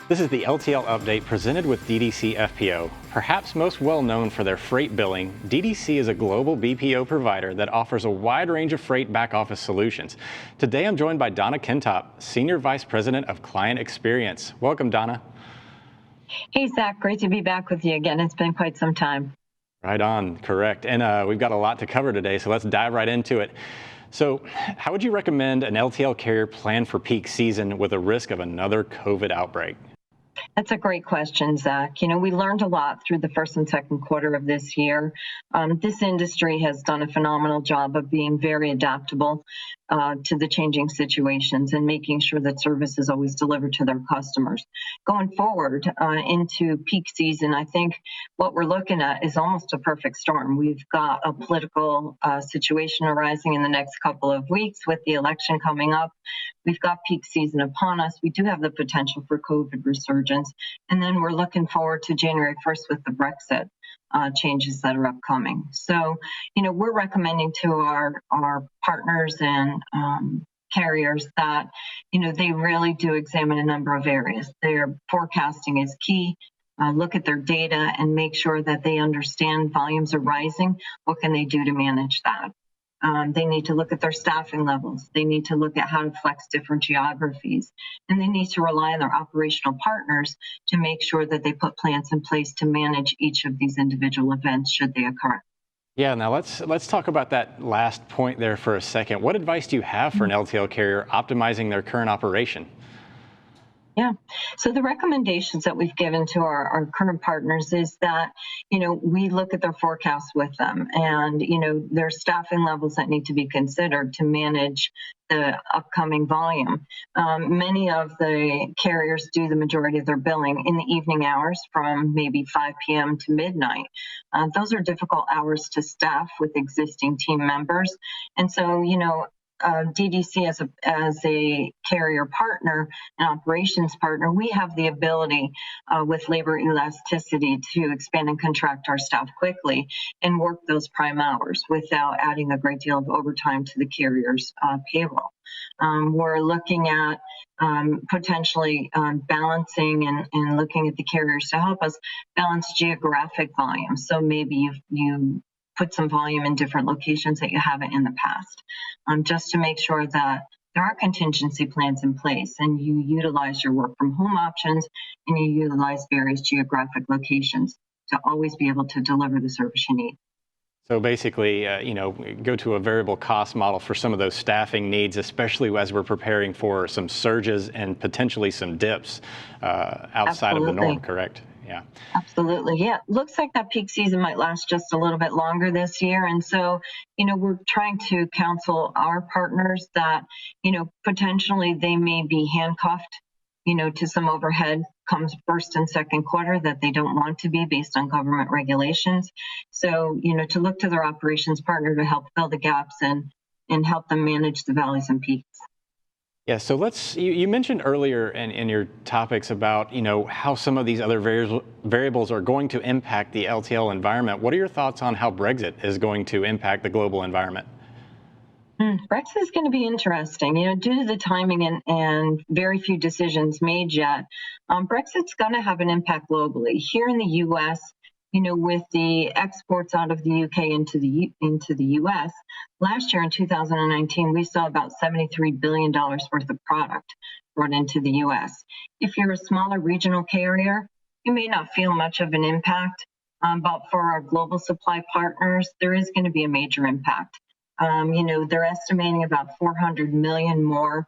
This is the LTL update presented with DDC FPO. Perhaps most well known for their freight billing, DDC is a global BPO provider that offers a wide range of freight back office solutions. Today I'm joined by Donna Kintop, Senior Vice President of Client Experience. Welcome, Donna. Hey, Zach, great to be back with you again. It's been quite some time. Right on, correct. And we've got a lot to cover today, so let's dive right into it. So how would you recommend an LTL carrier plan for peak season with a risk of another COVID outbreak? That's a great question, Zach. We learned a lot through the first and second quarter of this year. This industry has done a phenomenal job of being very adaptable to the changing situations and making sure that service is always delivered to their customers. Going forward into peak season, I think what we're looking at is almost a perfect storm. We've got a political situation arising in the next couple of weeks with the election coming up. We've got peak season upon us. We do have the potential for COVID resurgence. And then we're looking forward to January 1st with the Brexit changes that are upcoming. So, we're recommending to our partners and carriers that, they really do examine a number of areas. Their forecasting is key. Look at their data and make sure that they understand volumes are rising. What can they do to manage that? They need to look at their staffing levels. They need to look at how to flex different geographies. And they need to rely on their operational partners to make sure that they put plans in place to manage each of these individual events should they occur. Yeah, now let's talk about that last point there for a second. What advice do you have for an LTL carrier optimizing their current operation? Yeah. So the recommendations that we've given to our current partners is that, we look at their forecasts with them and, their staffing levels that need to be considered to manage the upcoming volume. Many of the carriers do the majority of their billing in the evening hours from maybe 5 p.m. to midnight. Those are difficult hours to staff with existing team members. And so, DDC as a carrier partner, an operations partner, we have the ability with labor elasticity to expand and contract our staff quickly and work those prime hours without adding a great deal of overtime to the carrier's payroll. We're looking at potentially balancing and looking at the carriers to help us balance geographic volume. So maybe you put some volume in different locations that you haven't in the past, just to make sure that there are contingency plans in place and you utilize your work from home options and you utilize various geographic locations to always be able to deliver the service you need. So basically, go to a variable cost model for some of those staffing needs, especially as we're preparing for some surges and potentially some dips outside of the norm, correct? Yeah. Absolutely. Yeah. Looks like that peak season might last just a little bit longer this year. And so, we're trying to counsel our partners that, potentially they may be handcuffed, to some overhead comes first and second quarter that they don't want to be based on government regulations. So, to look to their operations partner to help fill the gaps and help them manage the valleys and peaks. Yeah, so you mentioned earlier in your topics about, how some of these other variables are going to impact the LTL environment. What are your thoughts on how Brexit is going to impact the global environment? Brexit is going to be interesting, due to the timing and very few decisions made yet. Brexit's going to have an impact globally. Here in the U.S., with the exports out of the UK into the US, last year in 2019, we saw about $73 billion worth of product brought into the US. If you're a smaller regional carrier, you may not feel much of an impact, but for our global supply partners, there is going to be a major impact. They're estimating about 400 million more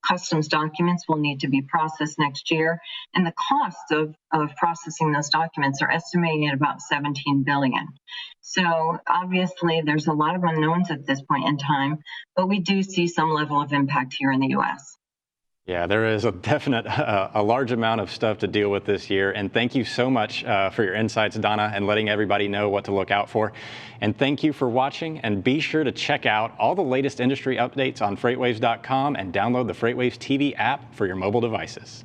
customs documents will need to be processed next year. And the costs of processing those documents are estimated at about $17 billion. So obviously there's a lot of unknowns at this point in time, but we do see some level of impact here in the U.S. Yeah, there is a large amount of stuff to deal with this year. And thank you so much for your insights, Donna, and letting everybody know what to look out for. And thank you for watching. And be sure to check out all the latest industry updates on freightwaves.com and download the FreightWaves TV app for your mobile devices.